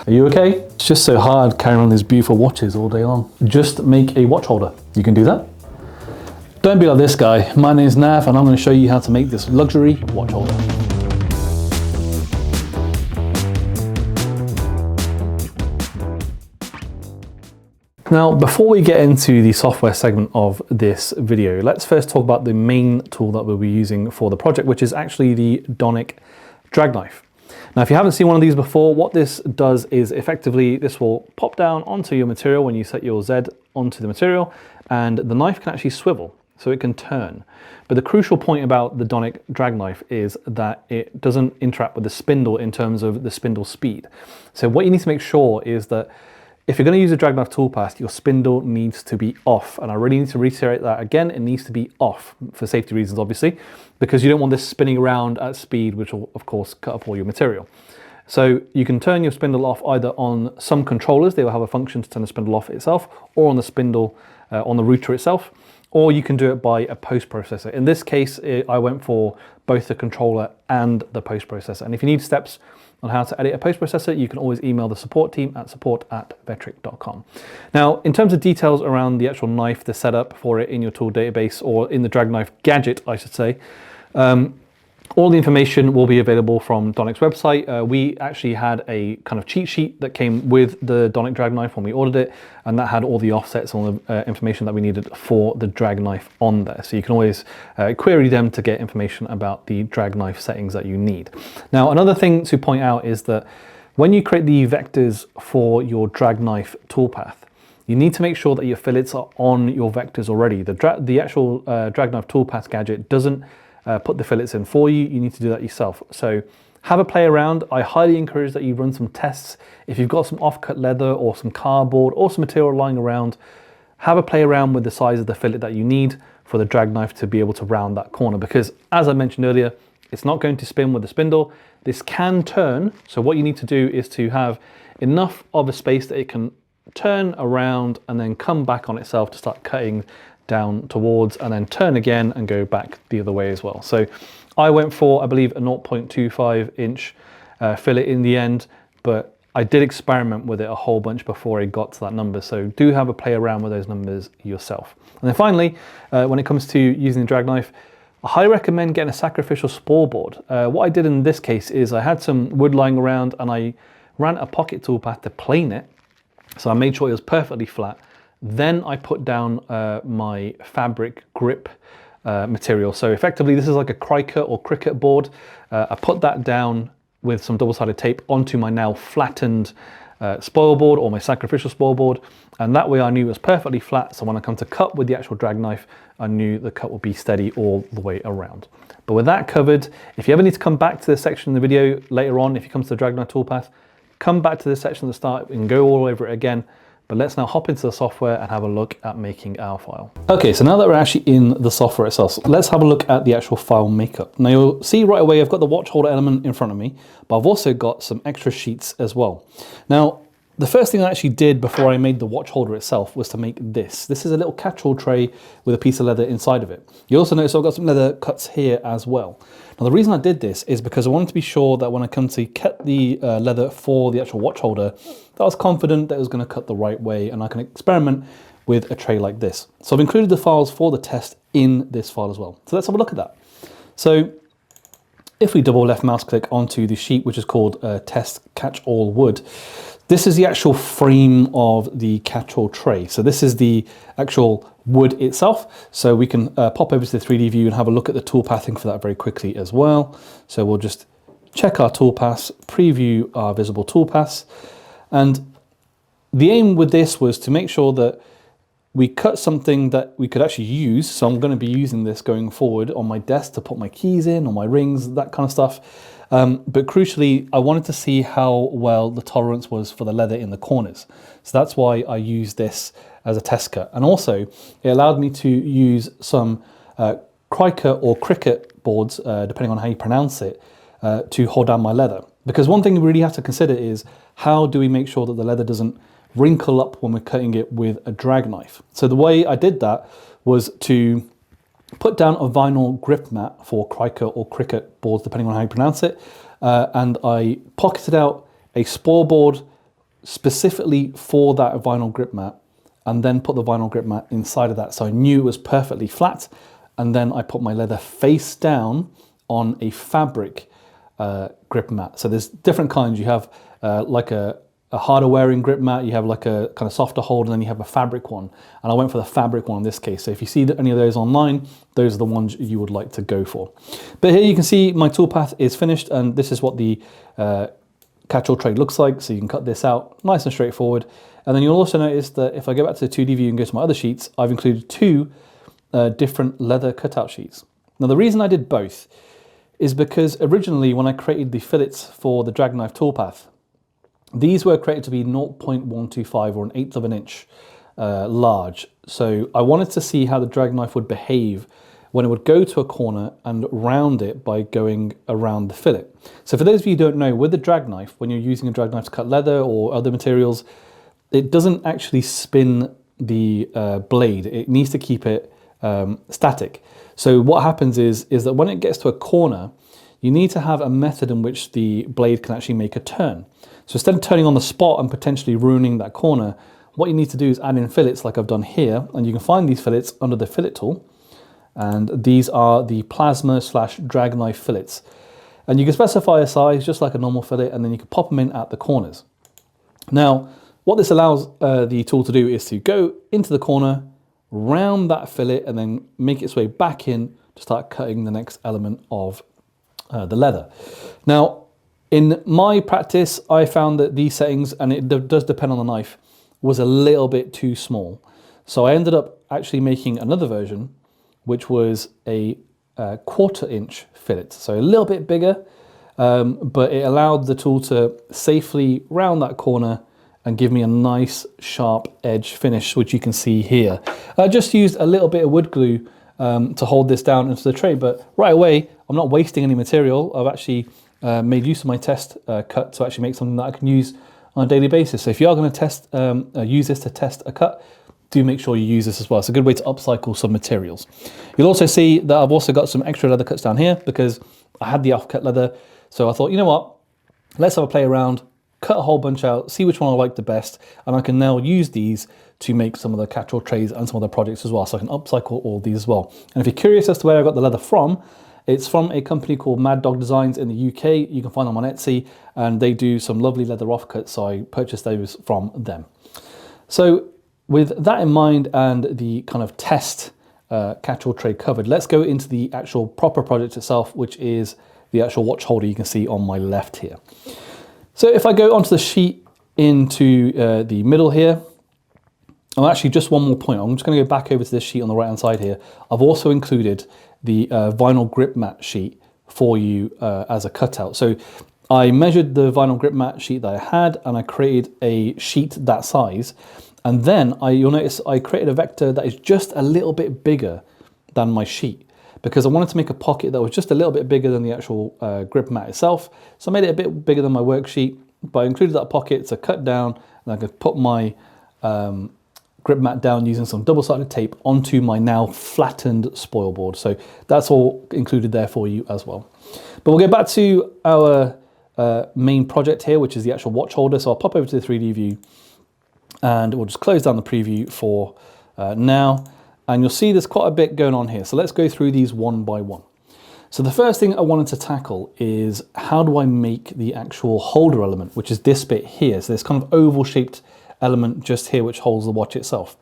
Are you okay? It's just so hard carrying on these beautiful watches all day long. Just make a watch holder. You can do that. Don't be like this guy. My name's Nav and I'm going to show you how to make this luxury watch holder. Now, before we get into the software segment of this video, let's first talk about the main tool that we'll be using for the project, which is actually the Draknife. Now, if you haven't seen one of these before, what this does is effectively, this will pop down onto your material when you set your Z onto the material, and the knife can actually swivel, so it can turn. But the crucial point about the Draknife is that it doesn't interact with the spindle in terms of the spindle speed. So what you need to make sure is that if you're going to use a Draknife toolpath, your spindle needs to be off. And I really need to reiterate that again, it needs to be off for safety reasons, obviously, because you don't want this spinning around at speed, which will of course cut up all your material. So you can turn your spindle off either on some controllers, they will have a function to turn the spindle off itself, or on the spindle, on the router itself, or you can do it by a post processor. In this case, I went for both the controller and the post processor. And if you need steps on how to edit a post processor, you can always email the support team at support@vectric.com. Now, in terms of details around the actual knife, the setup for it in your tool database, or in the Draknife gadget, I should say, all the information will be available from Donic's website. We actually had a kind of cheat sheet that came with the Donic Draknife when we ordered it, and that had all the offsets, all the information that we needed for the Draknife on there. So you can always query them to get information about the Draknife settings that you need. Now, another thing to point out is that when you create the vectors for your Draknife toolpath, you need to make sure that your fillets are on your vectors already. The actual Draknife toolpath gadget doesn't put the fillets in for you. You need to do that yourself. So have a play around. I highly encourage that you run some tests. If you've got some offcut leather or some cardboard or some material lying around, have a play around with the size of the fillet that you need for the Draknife to be able to round that corner, because as I mentioned earlier, it's not going to spin with the spindle. This can turn, so what you need to do is to have enough of a space that it can turn around and then come back on itself to start cutting down towards, and then turn again and go back the other way as well. So I went for, I believe, a 0.25 inch fillet in the end, but I did experiment with it a whole bunch before I got to that number. So do have a play around with those numbers yourself. And then finally, when it comes to using the Draknife, I highly recommend getting a Sacrificial Spoilboard. What I did in this case is I had some wood lying around and I ran a pocket toolpath to plane it. So I made sure it was perfectly flat. Then I put down my fabric grip material. So effectively, this is like a cricut or cricket board. I put that down with some double-sided tape onto my now flattened Spoilboard, or my Sacrificial Spoilboard, and that way I knew it was perfectly flat, so when I come to cut with the actual Draknife, I knew the cut would be steady all the way around. But with that covered, if you ever need to come back to this section of the video later on, if you come to the Draknife toolpath, come back to this section at the start and go all over it again. But let's now hop into the software and have a look at making our file. Okay, so now that we're actually in the software itself, let's have a look at the actual file makeup. Now you'll see right away I've got the watch holder element in front of me, but I've also got some extra sheets as well. Now, the first thing I actually did before I made the watch holder itself was to make this. This is a little catch-all tray with a piece of leather inside of it. You also notice I've got some leather cuts here as well. Now the reason I did this is because I wanted to be sure that when I come to cut the leather for the actual watch holder, that I was confident that it was going to cut the right way and I can experiment with a tray like this. So I've included the files for the test in this file as well. So let's have a look at that. So if we double left mouse click onto the sheet, which is called test catch all wood, this is the actual frame of the catch-all tray. So this is the actual wood itself. So we can pop over to the 3D view and have a look at the toolpathing for that very quickly as well. So we'll just check our toolpaths, preview our visible toolpaths. And the aim with this was to make sure that we cut something that we could actually use. So I'm going to be using this going forward on my desk to put my keys in, or my rings, that kind of stuff. But crucially, I wanted to see how well the tolerance was for the leather in the corners. So that's why I used this as a test cut. And also, it allowed me to use some cricut or cricket boards, depending on how you pronounce it, to hold down my leather. Because one thing we really have to consider is, how do we make sure that the leather doesn't wrinkle up when we're cutting it with a Draknife? So the way I did that was to put down a vinyl grip mat for cricut or cricket boards, depending on how you pronounce it, and I pocketed out a Spoilboard specifically for that vinyl grip mat, and then put the vinyl grip mat inside of that. So I knew it was perfectly flat. And then I put my leather face down on a fabric grip mat. So there's different kinds. You have like a harder wearing grip mat, you have like a kind of softer hold, and then you have a fabric one. And I went for the fabric one in this case. So if you see any of those online, those are the ones you would like to go for. But here you can see my toolpath is finished, and this is what the catch-all tray looks like. So you can cut this out, nice and straightforward. And then you'll also notice that if I go back to the 2D view and go to my other sheets, I've included two different leather cutout sheets. Now the reason I did both is because originally when I created the fillets for the Draknife toolpath, these were created to be 0.125 or 1/8 of an inch large. So I wanted to see how the Draknife would behave when it would go to a corner and round it by going around the fillet. So for those of you who don't know, with the Draknife, when you're using a Draknife to cut leather or other materials, it doesn't actually spin the blade. It needs to keep it static. So what happens is that when it gets to a corner, you need to have a method in which the blade can actually make a turn. So instead of turning on the spot and potentially ruining that corner, what you need to do is add in fillets like I've done here, and you can find these fillets under the fillet tool. And these are the plasma/Draknife fillets. And you can specify a size just like a normal fillet, and then you can pop them in at the corners. Now, what this allows the tool to do is to go into the corner, round that fillet, and then make its way back in to start cutting the next element of the leather. Now, in my practice, I found that these settings, and it does depend on the knife, was a little bit too small. So I ended up actually making another version, which was a 1/4 inch fillet. So a little bit bigger, but it allowed the tool to safely round that corner and give me a nice sharp edge finish, which you can see here. I just used a little bit of wood glue to hold this down into the tray, but right away, I'm not wasting any material. I've actually made use of my test cut to actually make something that I can use on a daily basis. So if you are going to use this to test a cut, do make sure you use this as well. It's a good way to upcycle some materials. You'll also see that I've also got some extra leather cuts down here because I had the offcut leather. So I thought, you know what, let's have a play around, cut a whole bunch out, see which one I like the best, and I can now use these to make some of the catch-all trays and some other projects as well. So I can upcycle all these as well. And if you're curious as to where I got the leather from, it's from a company called Mad Dog Designs in the UK. You can find them on Etsy, and they do some lovely leather offcuts, so I purchased those from them. So with that in mind and the kind of test catch-all tray covered, let's go into the actual proper project itself, which is the actual watch holder you can see on my left here. So if I go onto the sheet into the middle here, oh, actually just one more point. I'm just going to go back over to this sheet on the right-hand side here. I've also included the vinyl grip mat sheet for you as a cutout. So I measured the vinyl grip mat sheet that I had, and I created a sheet that size. And then you'll notice I created a vector that is just a little bit bigger than my sheet, because I wanted to make a pocket that was just a little bit bigger than the actual grip mat itself. So I made it a bit bigger than my worksheet, but I included that pocket to cut down, and I could put my grip mat down using some double-sided tape onto my now flattened Spoilboard. So that's all included there for you as well. But we'll get back to our main project here, which is the actual watch holder. So I'll pop over to the 3D view, and we'll just close down the preview for now. And you'll see there's quite a bit going on here. So let's go through these one by one. So the first thing I wanted to tackle is how do I make the actual holder element, which is this bit here. So this kind of oval shaped element just here, which holds the watch itself.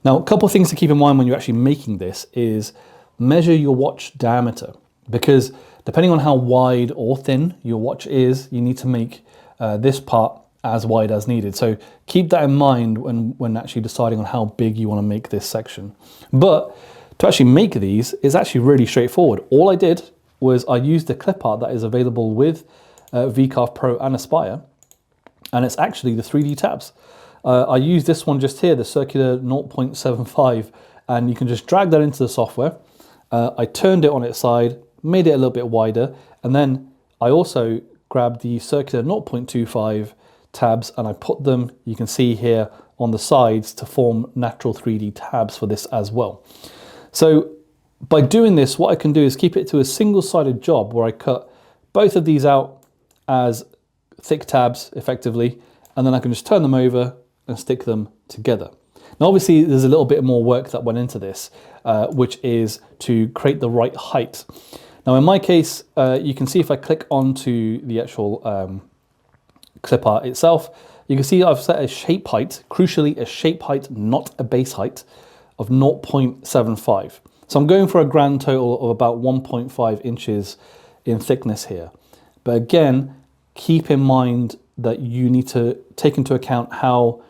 Now, a couple of things to keep in mind when you're actually making this is measure your watch diameter, because depending on how wide or thin your watch is, you need to make this part as wide as needed. So keep that in mind when actually deciding on how big you want to make this section. But to actually make these is actually really straightforward. All I did was I used the clip art that is available with vcarve Pro and Aspire, and it's actually the 3D tabs. I used this one just here, the circular 0.75, and you can just drag that into the software. I turned it on its side, made it a little bit wider, and then I also grabbed the circular 0.25 tabs and I put them, you can see here, on the sides to form natural 3D tabs for this as well. So by doing this, what I can do is keep it to a single-sided job where I cut both of these out as thick tabs effectively, and then I can just turn them over and stick them together. Now obviously there's a little bit more work that went into this, which is to create the right height. Now in my case, you can see if I click onto the actual clip art itself, you can see I've set a shape height, crucially a shape height, not a base height, of 0.75. So I'm going for a grand total of about 1.5 inches in thickness here. But again, keep in mind that you need to take into account how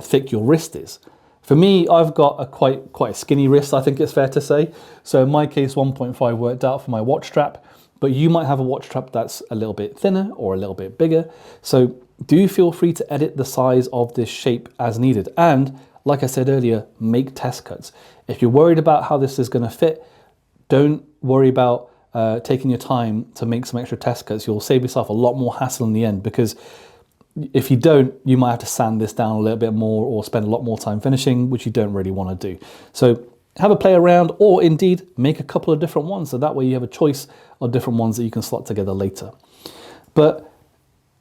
thick your wrist is. For me, I've got a quite a skinny wrist, I think it's fair to say. So in my case, 1.5 worked out for my watch strap, but you might have a watch strap that's a little bit thinner or a little bit bigger. So do feel free to edit the size of this shape as needed. And like I said earlier, make test cuts. If you're worried about how this is going to fit, don't worry about taking your time to make some extra test cuts. You'll save yourself a lot more hassle in the end, because if you don't, you might have to sand this down a little bit more or spend a lot more time finishing, which you don't really want to do. So have a play around, or indeed make a couple of different ones, so that way you have a choice of different ones that you can slot together later. But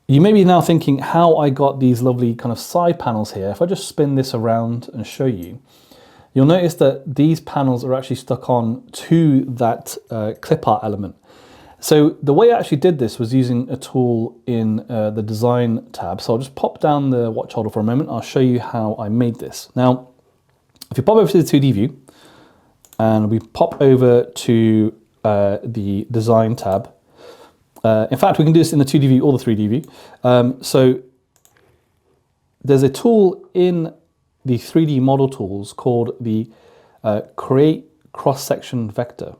you may be now thinking how I got these lovely kind of side panels here. If I just spin this around and show you, you'll notice that these panels are actually stuck on to that clip art element. So the way I actually did this was using a tool in the design tab. So I'll just pop down the watch holder for a moment. I'll show you how I made this. Now, if you pop over to the 2D view and we pop over to the design tab, in fact, we can do this in the 2D view or the 3D view. So there's a tool in the 3D model tools called the Create Cross-Section Vector.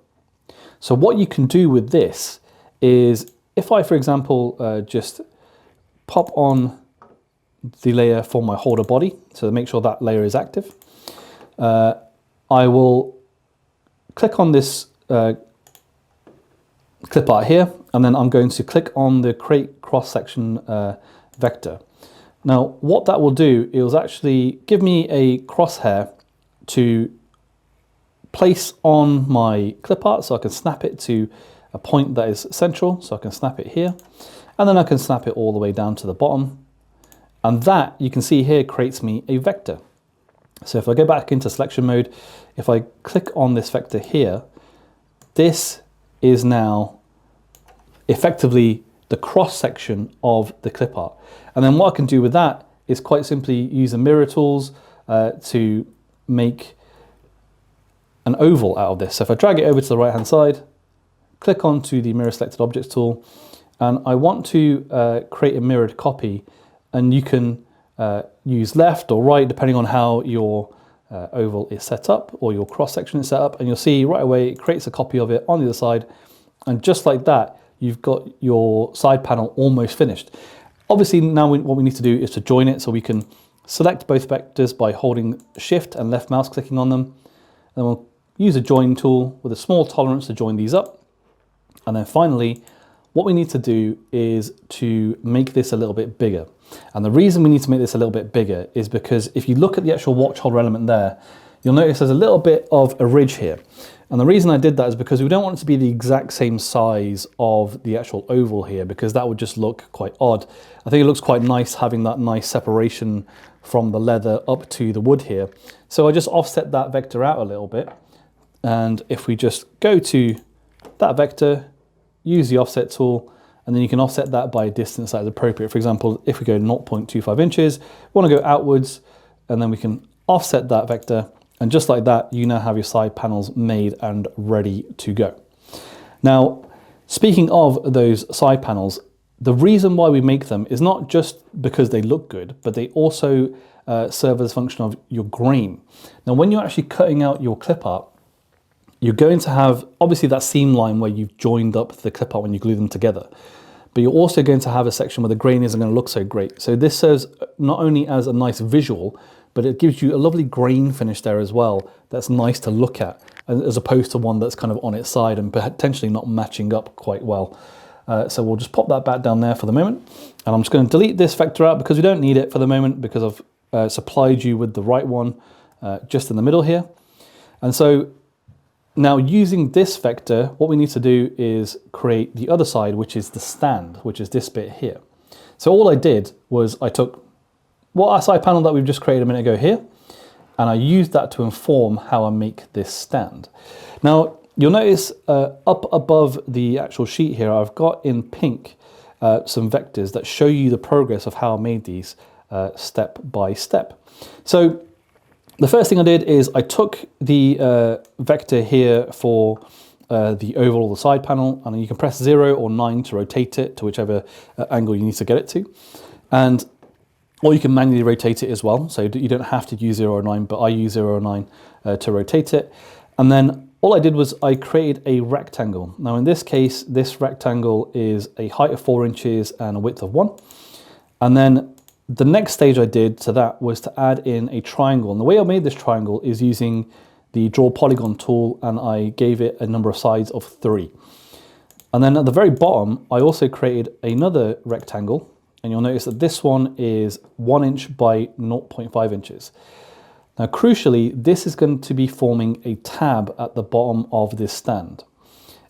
So what you can do with this is, if I, for example, just pop on the layer for my holder body, so to make sure that layer is active, I will click on this clip art here, and then I'm going to click on the Create Cross-Section Vector. Now, what that will do is actually give me a crosshair to place on my clip art, so I can snap it to a point that is central, so I can snap it here, and then I can snap it all the way down to the bottom, and that, you can see here, creates me a vector. So if I go back into selection mode, if I click on this vector here, this is now effectively the cross section of the clip art. And then what I can do with that is quite simply use the mirror tools to make an oval out of this. So if I drag it over to the right hand side, click onto the mirror selected objects tool, and I want to create a mirrored copy, and you can use left or right depending on how your oval is set up or your cross section is set up, and you'll see right away it creates a copy of it on the other side, and just like that you've got your side panel almost finished. Obviously now what we need to do is to join it, so we can select both vectors by holding shift and left mouse clicking on them, and we'll use a join tool with a small tolerance to join these up. And then finally, what we need to do is to make this a little bit bigger. And the reason we need to make this a little bit bigger is because if you look at the actual watch holder element there, you'll notice there's a little bit of a ridge here. And the reason I did that is because we don't want it to be the exact same size of the actual oval here, because that would just look quite odd. I think it looks quite nice having that nice separation from the leather up to the wood here. So I just offset that vector out a little bit. And if we just go to that vector, use the offset tool, and then you can offset that by a distance that is appropriate. For example, if we go 0.25 inches, we want to go outwards, and then we can offset that vector, and just like that, you now have your side panels made and ready to go. Now, speaking of those side panels, the reason why we make them is not just because they look good, but they also serve as a function of your grain. Now, when you're actually cutting out your clip art, you're going to have, obviously, that seam line where you've joined up the clip art when you glue them together. But you're also going to have a section where the grain isn't going to look so great. So this serves not only as a nice visual, but it gives you a lovely grain finish there as well that's nice to look at, as opposed to one that's kind of on its side and potentially not matching up quite well. So we'll just pop that back down there for the moment. And I'm just going to delete this vector out because we don't need it for the moment, because I've supplied you with the right one just in the middle here. And so now, using this vector, what we need to do is create the other side, which is the stand, which is this bit here. So all I did was I took our side panel that we've just created a minute ago here, and I used that to inform how I make this stand. Now, you'll notice up above the actual sheet here, I've got in pink some vectors that show you the progress of how I made these step by step. So the first thing I did is I took the vector here for the oval or the side panel, and you can press 0 or 9 to rotate it to whichever angle you need to get it to. Or you can manually rotate it as well, so you don't have to use 0 or 9, but I use 0 or 9 to rotate it. And then all I did was I created a rectangle. Now in this case, this rectangle is a height of 4 inches and a width of 1. And then the next stage I did to that was to add in a triangle. And the way I made this triangle is using the Draw Polygon tool, and I gave it a number of sides of 3. And then at the very bottom, I also created another rectangle, and you'll notice that this one is 1 inch by 0.5 inches. Now, crucially, this is going to be forming a tab at the bottom of this stand.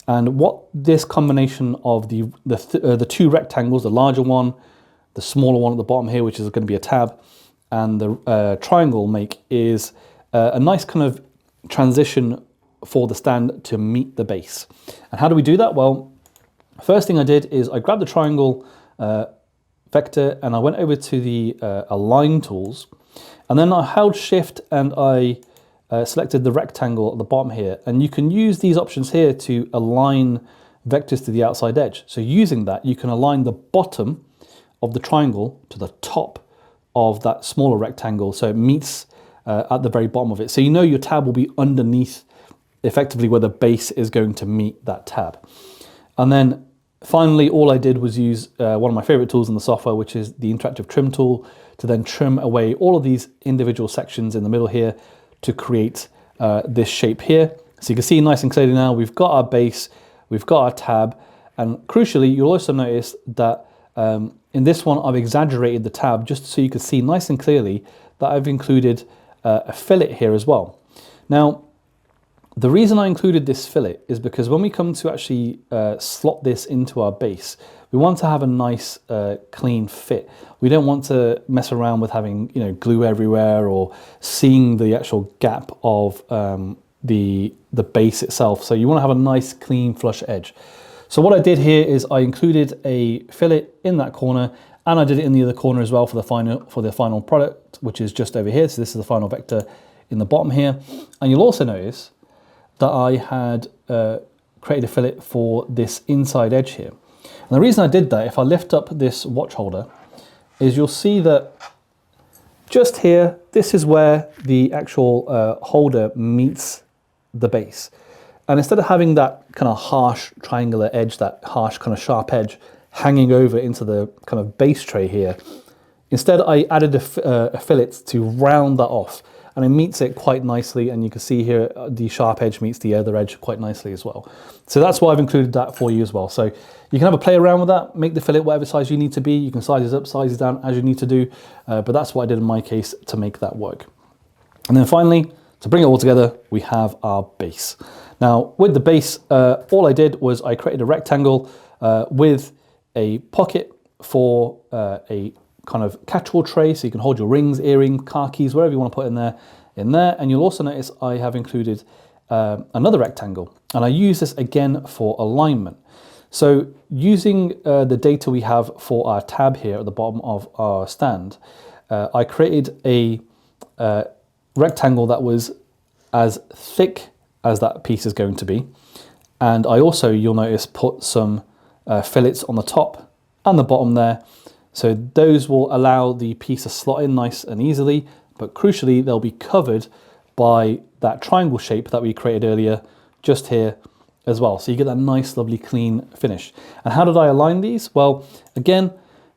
And what this combination of the two rectangles, the larger one, the smaller one at the bottom here, which is going to be a tab, and the triangle make is a nice kind of transition for the stand to meet the base. And how do we do that? Well, first thing I did is I grabbed the triangle vector and I went over to the align tools, and then I held shift and I selected the rectangle at the bottom here. And you can use these options here to align vectors to the outside edge. So using that, you can align the bottom of the triangle to the top of that smaller rectangle, so it meets at the very bottom of it. So you know your tab will be underneath effectively where the base is going to meet that tab. And then finally, all I did was use one of my favorite tools in the software, which is the interactive trim tool, to then trim away all of these individual sections in the middle here to create this shape here. So you can see nice and clearly now, we've got our base, we've got our tab, and crucially, you'll also notice that in this one, I've exaggerated the tab just so you can see nice and clearly that I've included a fillet here as well. Now, the reason I included this fillet is because when we come to actually slot this into our base, we want to have a nice clean fit. We don't want to mess around with having glue everywhere or seeing the actual gap of the base itself. So you want to have a nice clean flush edge. So what I did here is I included a fillet in that corner, and I did it in the other corner as well for the final product, which is just over here. So this is the final vector in the bottom here. And you'll also notice that I had created a fillet for this inside edge here. And the reason I did that, if I lift up this watch holder, is you'll see that just here, this is where the actual holder meets the base. And instead of having that kind of harsh triangular edge, that harsh kind of sharp edge hanging over into the kind of base tray here, instead I added a fillet to round that off, and it meets it quite nicely. And you can see here the sharp edge meets the other edge quite nicely as well. So that's why I've included that for you as well. So you can have a play around with that, make the fillet whatever size you need to be. You can size it up, size it down as you need to do, but that's what I did in my case to make that work. And then finally, to bring it all together, we have our base. Now with the base, all I did was I created a rectangle with a pocket for a kind of catch-all tray, so you can hold your rings, earring, car keys, whatever you want to put in there. And you'll also notice I have included another rectangle, and I use this again for alignment. So using the data we have for our tab here at the bottom of our stand, I created a rectangle that was as thick as that piece is going to be. And I also, you'll notice, put some fillets on the top and the bottom there. So those will allow the piece to slot in nice and easily, but crucially, they'll be covered by that triangle shape that we created earlier, just here as well. So you get that nice, lovely, clean finish. And how did I align these? Well, again,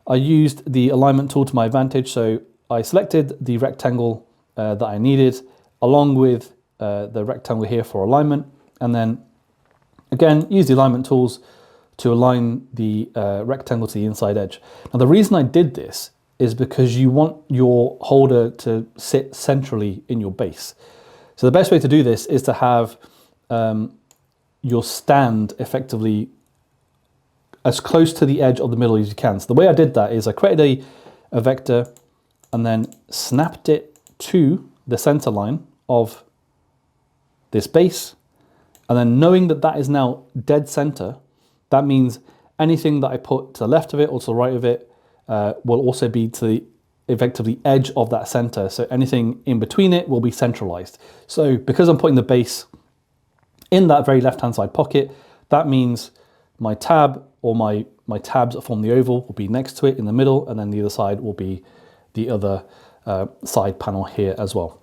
I used the alignment tool to my advantage. So I selected the rectangle that I needed, along with the rectangle here for alignment. And then again, use the alignment tools to align the rectangle to the inside edge. Now, the reason I did this is because you want your holder to sit centrally in your base. So the best way to do this is to have your stand effectively as close to the edge of the middle as you can. So the way I did that is I created a vector and then snapped it to the center line of this base. And then knowing that that is now dead center, that means anything that I put to the left of it or to the right of it will also be to the effectively edge of that center. So anything in between it will be centralized. So because I'm putting the base in that very left-hand side pocket, that means my tab or my tabs that form the oval will be next to it in the middle, and then the other side will be the other side panel here as well.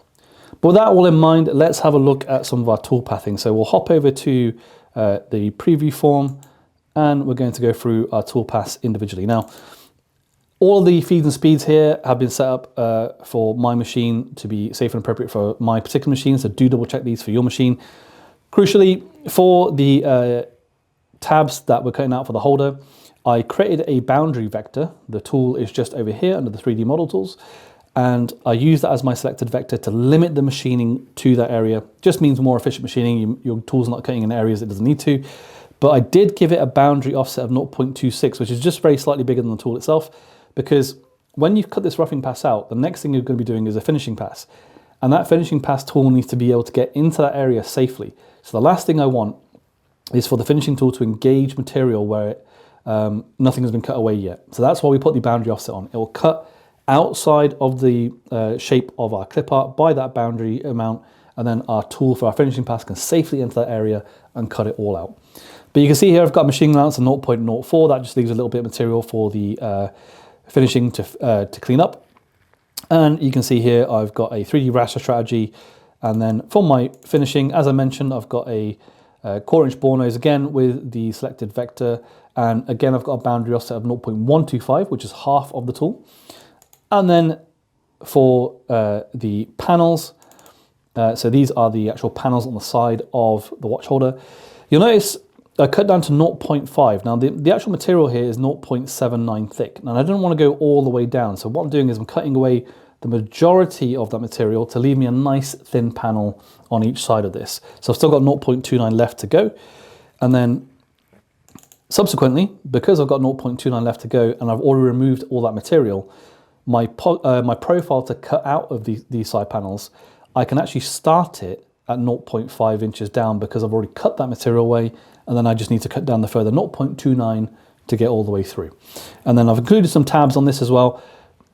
But with that all in mind, let's have a look at some of our toolpathing. So we'll hop over to the preview form, and we're going to go through our toolpaths individually. Now, all of the feeds and speeds here have been set up for my machine to be safe and appropriate for my particular machine, so do double check these for your machine. Crucially, for the tabs that we're cutting out for the holder, I created a boundary vector. The tool is just over here under the 3D model tools, and I use that as my selected vector to limit the machining to that area. Just means more efficient machining. Your tool's not cutting in areas it doesn't need to. But I did give it a boundary offset of 0.26, which is just very slightly bigger than the tool itself, because when you cut this roughing pass out, the next thing you're going to be doing is a finishing pass. And that finishing pass tool needs to be able to get into that area safely. So the last thing I want is for the finishing tool to engage material where nothing has been cut away yet. So that's why we put the boundary offset on. It will cut outside of the shape of our clip art by that boundary amount, and then our tool for our finishing pass can safely enter that area and cut it all out. But you can see here I've got machine allowance of 0.04. That just leaves a little bit of material for the finishing to clean up. And you can see here I've got a 3D raster strategy. And then for my finishing, as I mentioned, I've got a 1/4" bore nose again with the selected vector. And again, I've got a boundary offset of 0.125, which is half of the tool. And then for the panels, so these are the actual panels on the side of the watch holder. You'll notice I cut down to 0.5. Now the actual material here is 0.79 thick. And I don't want to go all the way down. So what I'm doing is I'm cutting away the majority of that material to leave me a nice thin panel on each side of this. So I've still got 0.29 left to go. And then subsequently, because I've got 0.29 left to go and I've already removed all that material, my profile to cut out of these side panels, I can actually start it at 0.5 inches down because I've already cut that material away, and then I just need to cut down the further 0.29 to get all the way through. And then I've included some tabs on this as well.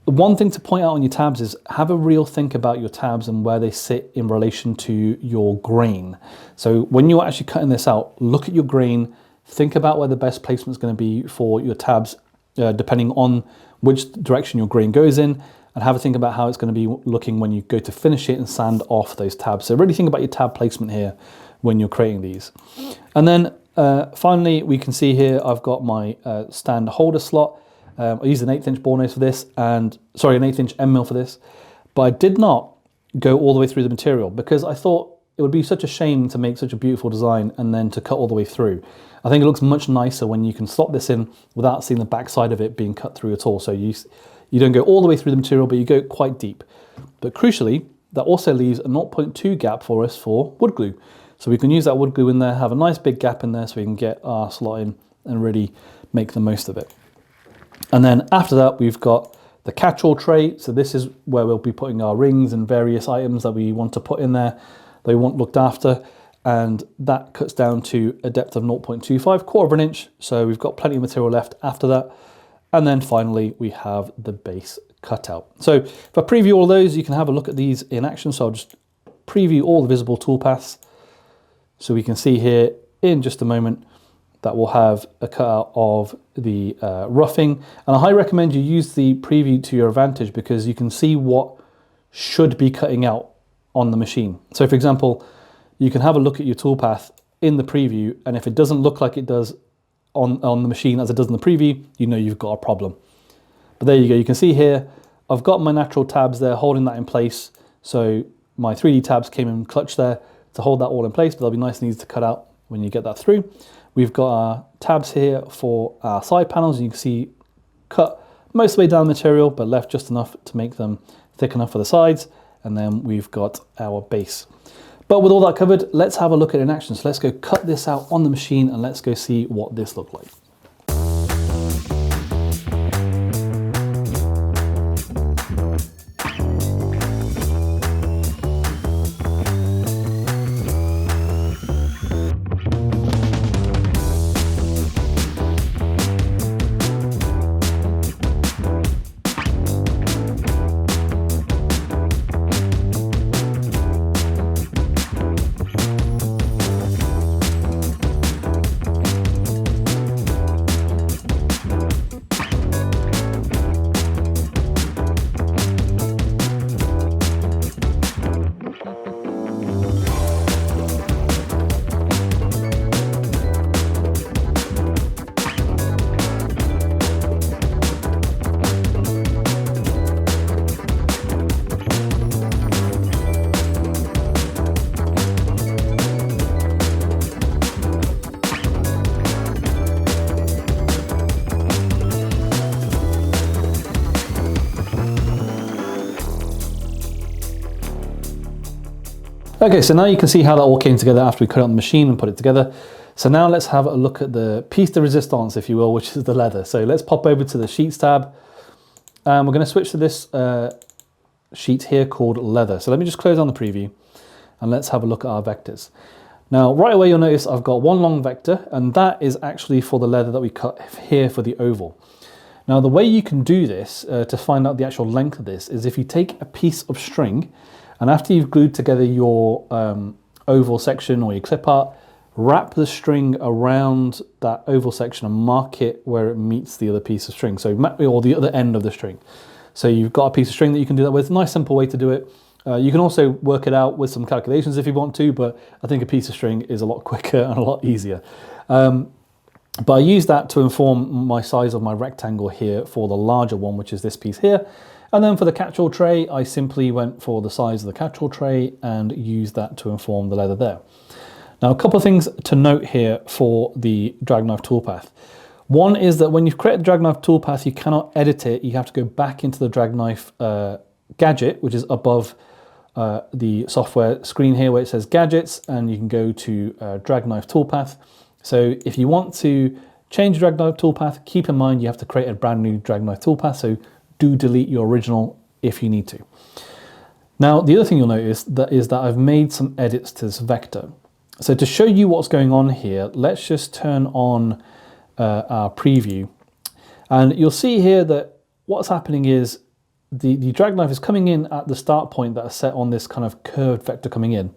One thing to point out on your tabs is have a real think about your tabs and where they sit in relation to your grain. So when you're actually cutting this out, look at your grain, think about where the best placement is going to be for your tabs, depending on which direction your grain goes in, and have a think about how it's going to be looking when you go to finish it and sand off those tabs. So really think about your tab placement here when you're creating these. And then finally, we can see here I've got my stand holder slot. I used an 1/8" bore nose for this, and sorry, an 1/8" end mill for this, but I did not go all the way through the material because I thought it would be such a shame to make such a beautiful design and then to cut all the way through. I think it looks much nicer when you can slot this in without seeing the back side of it being cut through at all. So you don't go all the way through the material, but you go quite deep. But crucially, that also leaves a 0.2 gap for us for wood glue. So we can use that wood glue in there, have a nice big gap in there so we can get our slot in and really make the most of it. And then after that, we've got the catch-all tray. So this is where we'll be putting our rings and various items that we want to put in there, that we want looked after. And that cuts down to a depth of 0.25, 1/4 inch. So we've got plenty of material left after that. And then finally, we have the base cutout. So if I preview all those, you can have a look at these in action. So I'll just preview all the visible toolpaths. So we can see here in just a moment that we'll have a cutout of the roughing. And I highly recommend you use the preview to your advantage because you can see what should be cutting out on the machine. So for example, you can have a look at your toolpath in the preview, and if it doesn't look like it does on the machine as it does in the preview, you know you've got a problem. But there you go, you can see here, I've got my natural tabs there holding that in place. So my 3D tabs came in clutch there to hold that all in place, but they'll be nice and easy to cut out when you get that through. We've got our tabs here for our side panels. You can see cut most of the way down the material, but left just enough to make them thick enough for the sides. And then we've got our base. But with all that covered, let's have a look at it in action. So let's go cut this out on the machine and let's go see what this looked like. Okay, so now you can see how that all came together after we cut it on the machine and put it together. So now let's have a look at the piece de resistance, if you will, which is the leather. So let's pop over to the Sheets tab. And we're going to switch to this sheet here called leather. So let me just close on the preview and let's have a look at our vectors. Now, right away, you'll notice I've got one long vector, and that is actually for the leather that we cut here for the oval. Now, the way you can do this to find out the actual length of this is if you take a piece of string, and after you've glued together your oval section or your clip art, wrap the string around that oval section and mark it where it meets the other piece of string. So, or the other end of the string. So you've got a piece of string that you can do that with. Nice, simple way to do it. You can also work it out with some calculations if you want to, but I think a piece of string is a lot quicker and a lot easier. But I use that to inform my size of my rectangle here for the larger one, which is this piece here. And then for the catch-all tray, I simply went for the size of the catch-all tray and used that to inform the leather there. Now, a couple of things to note here for the Draknife toolpath. One is that when you've created the Draknife toolpath, you cannot edit it. You have to go back into the Draknife gadget, which is above the software screen here where it says gadgets, and you can go to Draknife toolpath. So if you want to change the Draknife toolpath, keep in mind you have to create a brand new Draknife toolpath. So do delete your original if you need to. Now, the other thing you'll notice is that I've made some edits to this vector. So to show you what's going on here, let's just turn on our preview. And you'll see here that what's happening is the Draknife is coming in at the start point that is set on this kind of curved vector coming in.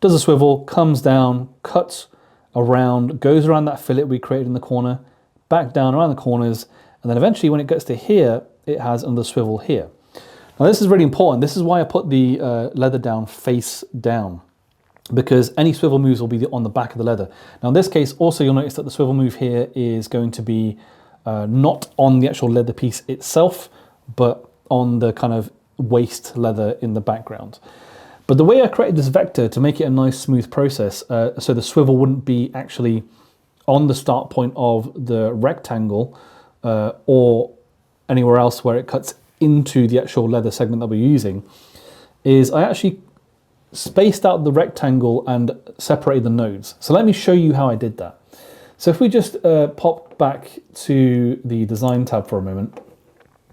Does a swivel, comes down, cuts around, goes around that fillet we created in the corner, back down around the corners, and then eventually when it gets to here, it has another swivel here. Now this is really important. This is why I put the leather down face down, because any swivel moves will be on the back of the leather. Now in this case, also you'll notice that the swivel move here is going to be not on the actual leather piece itself, but on the kind of waste leather in the background. But the way I created this vector to make it a nice smooth process, so the swivel wouldn't be actually on the start point of the rectangle or anywhere else where it cuts into the actual leather segment that we're using, is I actually spaced out the rectangle and separated the nodes. So let me show you how I did that. So if we just pop back to the design tab for a moment,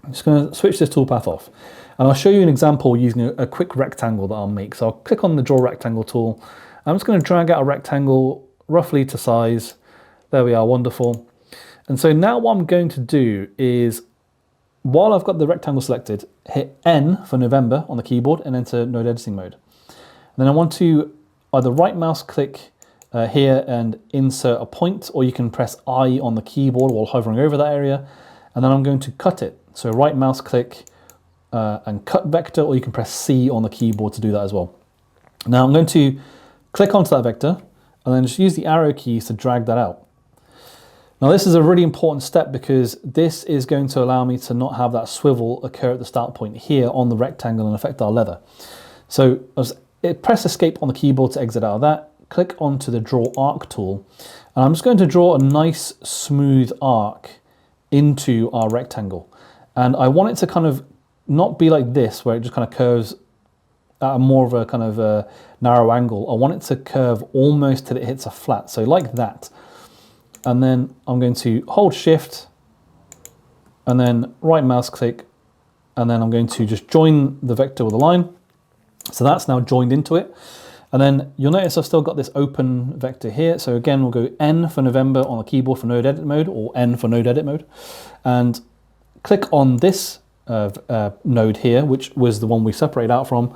I'm just going to switch this toolpath off, and I'll show you an example using a quick rectangle that I'll make. So I'll click on the draw rectangle tool. I'm just going to drag out a rectangle roughly to size. There we are, wonderful. And so now what I'm going to do is, while I've got the rectangle selected, hit N for November on the keyboard and enter node editing mode. And then I want to either right mouse click here and insert a point, or you can press I on the keyboard while hovering over that area. And then I'm going to cut it. So right mouse click and cut vector, or you can press C on the keyboard to do that as well. Now I'm going to click onto that vector and then just use the arrow keys to drag that out. Now this is a really important step because this is going to allow me to not have that swivel occur at the start point here on the rectangle and affect our leather. So press escape on the keyboard to exit out of that, click onto the draw arc tool, and I'm just going to draw a nice smooth arc into our rectangle. And I want it to kind of not be like this, where it just kind of curves at a more of a kind of a narrow angle. I want it to curve almost till it hits a flat, so like that. And then I'm going to hold shift and then right mouse click, and then I'm going to just join the vector with a line. So that's now joined into it. And then you'll notice I've still got this open vector here. So again, we'll go N for November on the keyboard for node edit mode, or N for node edit mode. And click on this node here, which was the one we separated out from.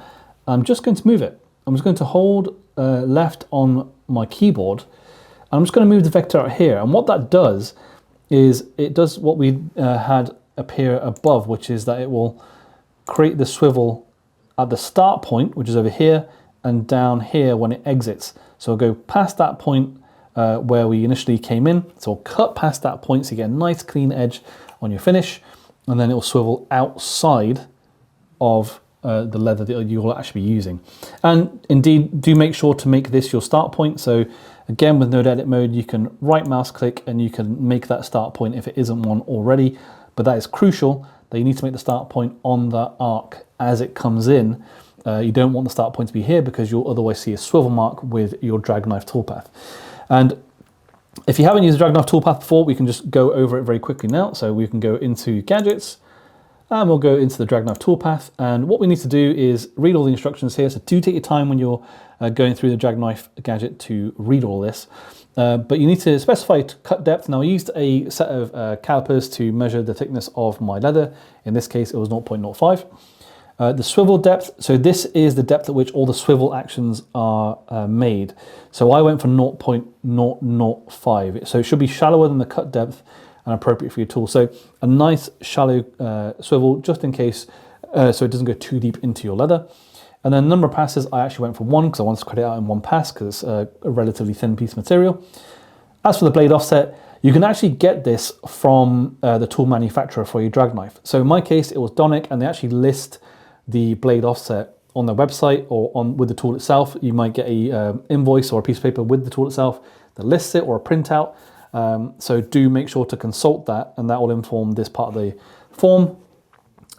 I'm just going to move it. I'm just going to hold left on my keyboard, and I'm just going to move the vector out here. And what that does is it does what we had appear above, which is that it will create the swivel at the start point, which is over here, and down here when it exits. So I'll go past that point where we initially came in. So I'll cut past that point so you get a nice clean edge on your finish, and then it will swivel outside of the leather that you will actually be using. And indeed, do make sure to make this your start point. So again, with node edit mode, you can right mouse click and you can make that start point if it isn't one already, but that is crucial that you need to make the start point on the arc as it comes in. You don't want the start point to be here because you'll otherwise see a swivel mark with your Draknife toolpath. And if you haven't used the Draknife toolpath before, we can just go over it very quickly now. So we can go into Gadgets, and we'll go into the Draknife toolpath. And what we need to do is read all the instructions here. So do take your time when you're going through the Draknife gadget to read all this. But you need to specify cut depth. Now I used a set of calipers to measure the thickness of my leather. In this case, it was 0.05. The swivel depth, so this is the depth at which all the swivel actions are made. So I went for 0.005. So it should be shallower than the cut depth and appropriate for your tool. So a nice shallow swivel, just in case, so it doesn't go too deep into your leather. And then number of passes, I actually went for 1 because I wanted to cut it out in 1 pass because it's a relatively thin piece of material. As for the blade offset, you can actually get this from the tool manufacturer for your Draknife. So in my case, it was Donic, and they actually list the blade offset on their website or on with the tool itself. You might get a invoice or a piece of paper with the tool itself that lists it, or a printout. So do make sure to consult that, and that will inform this part of the form.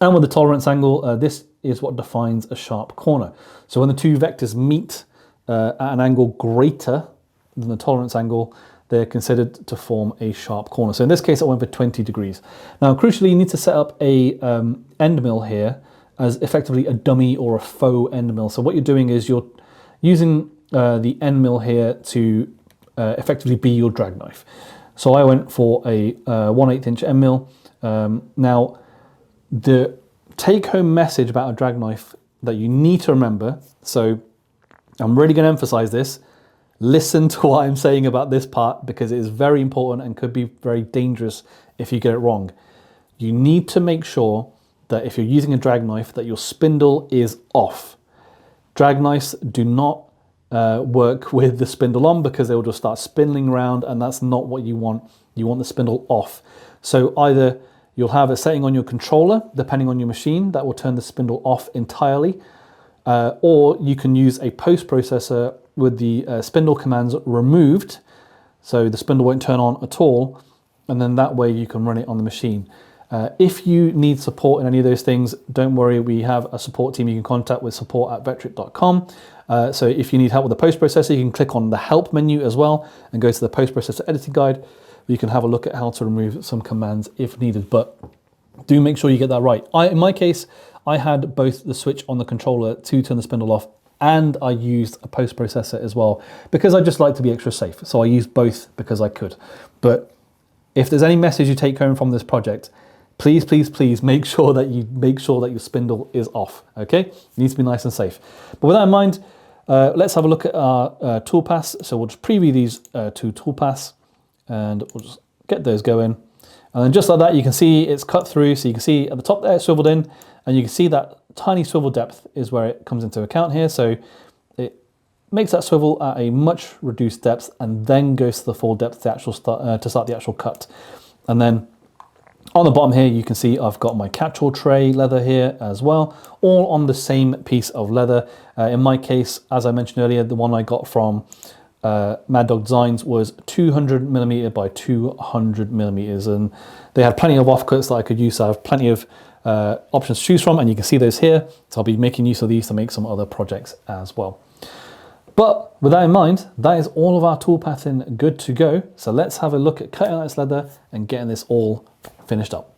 And with the tolerance angle, this is what defines a sharp corner. So when the two vectors meet at an angle greater than the tolerance angle, they're considered to form a sharp corner. So in this case, I went for 20 degrees. Now, crucially, you need to set up a end mill here as effectively a dummy or a faux end mill. So what you're doing is you're using the end mill here to effectively be your Draknife. So I went for a 1/8 inch end mill. Now, the take-home message about a Draknife that you need to remember, so I'm really going to emphasize this, listen to what I'm saying about this part because it is very important and could be very dangerous if you get it wrong. You need to make sure that if you're using a Draknife that your spindle is off. Draknifes do not work with the spindle on because they will just start spindling around, and that's not what you want. You want the spindle off. So either you'll have a setting on your controller, depending on your machine, that will turn the spindle off entirely, or you can use a post processor with the spindle commands removed, so the spindle won't turn on at all, and then that way you can run it on the machine. If you need support in any of those things, don't worry, we have a support team you can contact with support@vectric.com. So if you need help with the post processor, you can click on the help menu as well and go to the post processor editing guide. You can have a look at how to remove some commands if needed, but do make sure you get that right. In my case, I had both the switch on the controller to turn the spindle off, and I used a post processor as well because I just like to be extra safe. So I used both because I could. But if there's any message you take home from this project, please, please, please make sure that your spindle is off, okay? It needs to be nice and safe. But with that in mind, let's have a look at our toolpaths. So we'll just preview these two toolpaths, and we'll just get those going. And then just like that, you can see it's cut through. So you can see at the top there, it's swiveled in, and you can see that tiny swivel depth is where it comes into account here. So it makes that swivel at a much reduced depth and then goes to the full depth to start the actual cut. And then on the bottom here, you can see I've got my catch-all tray leather here as well, all on the same piece of leather. In my case, as I mentioned earlier, the one I got from Mad Dog Designs was 200mm by 200mm, and they had plenty of offcuts that I could use. So I have plenty of options to choose from, and you can see those here. So I'll be making use of these to make some other projects as well. But with that in mind, that is all of our toolpathing good to go. So let's have a look at cutting out this leather and getting this all finished up.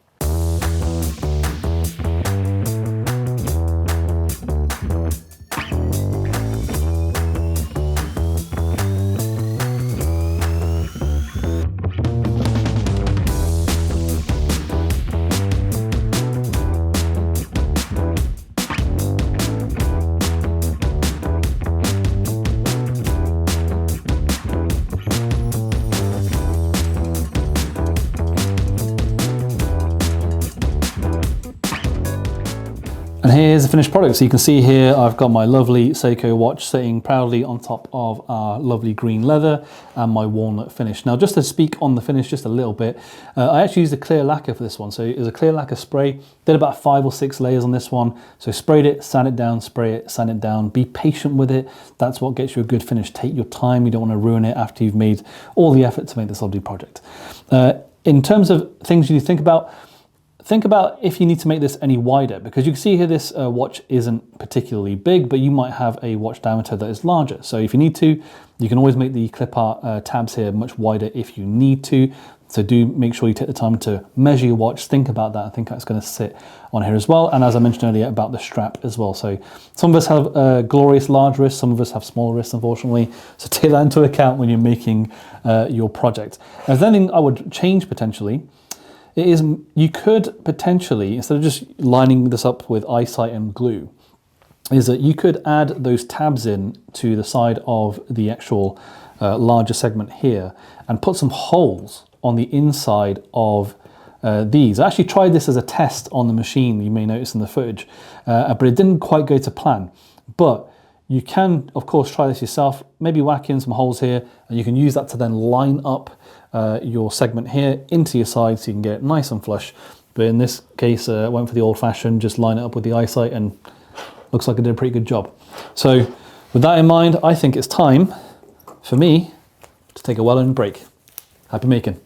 And here's the finished product. So you can see here, I've got my lovely Seiko watch sitting proudly on top of our lovely green leather and my walnut finish. Now, just to speak on the finish just a little bit, I actually used a clear lacquer for this one. So it was a clear lacquer spray, did about 5 or 6 layers on this one. So sprayed it, sand it down, spray it, sand it down, be patient with it. That's what gets you a good finish. Take your time, you don't want to ruin it after you've made all the effort to make this lovely project. In terms of things you need to think about, think about if you need to make this any wider, because you can see here this watch isn't particularly big, but you might have a watch diameter that is larger. So if you need to, you can always make the clip art tabs here much wider if you need to. So do make sure you take the time to measure your watch, think about that. I think that's going to sit on here as well. And as I mentioned earlier about the strap as well. So some of us have glorious large wrists, some of us have smaller wrists, unfortunately. So take that into account when you're making your project. Now, the thing I would change potentially is you could potentially, instead of just lining this up with eyesight and glue, is that you could add those tabs in to the side of the actual larger segment here and put some holes on the inside of these. I actually tried this as a test on the machine, you may notice in the footage, but it didn't quite go to plan. But you can, of course, try this yourself, maybe whack in some holes here, and you can use that to then line up your segment here into your side so you can get it nice and flush. But in this case, I went for the old-fashioned, just line it up with the eyesight, and looks like I did a pretty good job. So with that in mind, I think it's time for me to take a well-earned break. Happy making.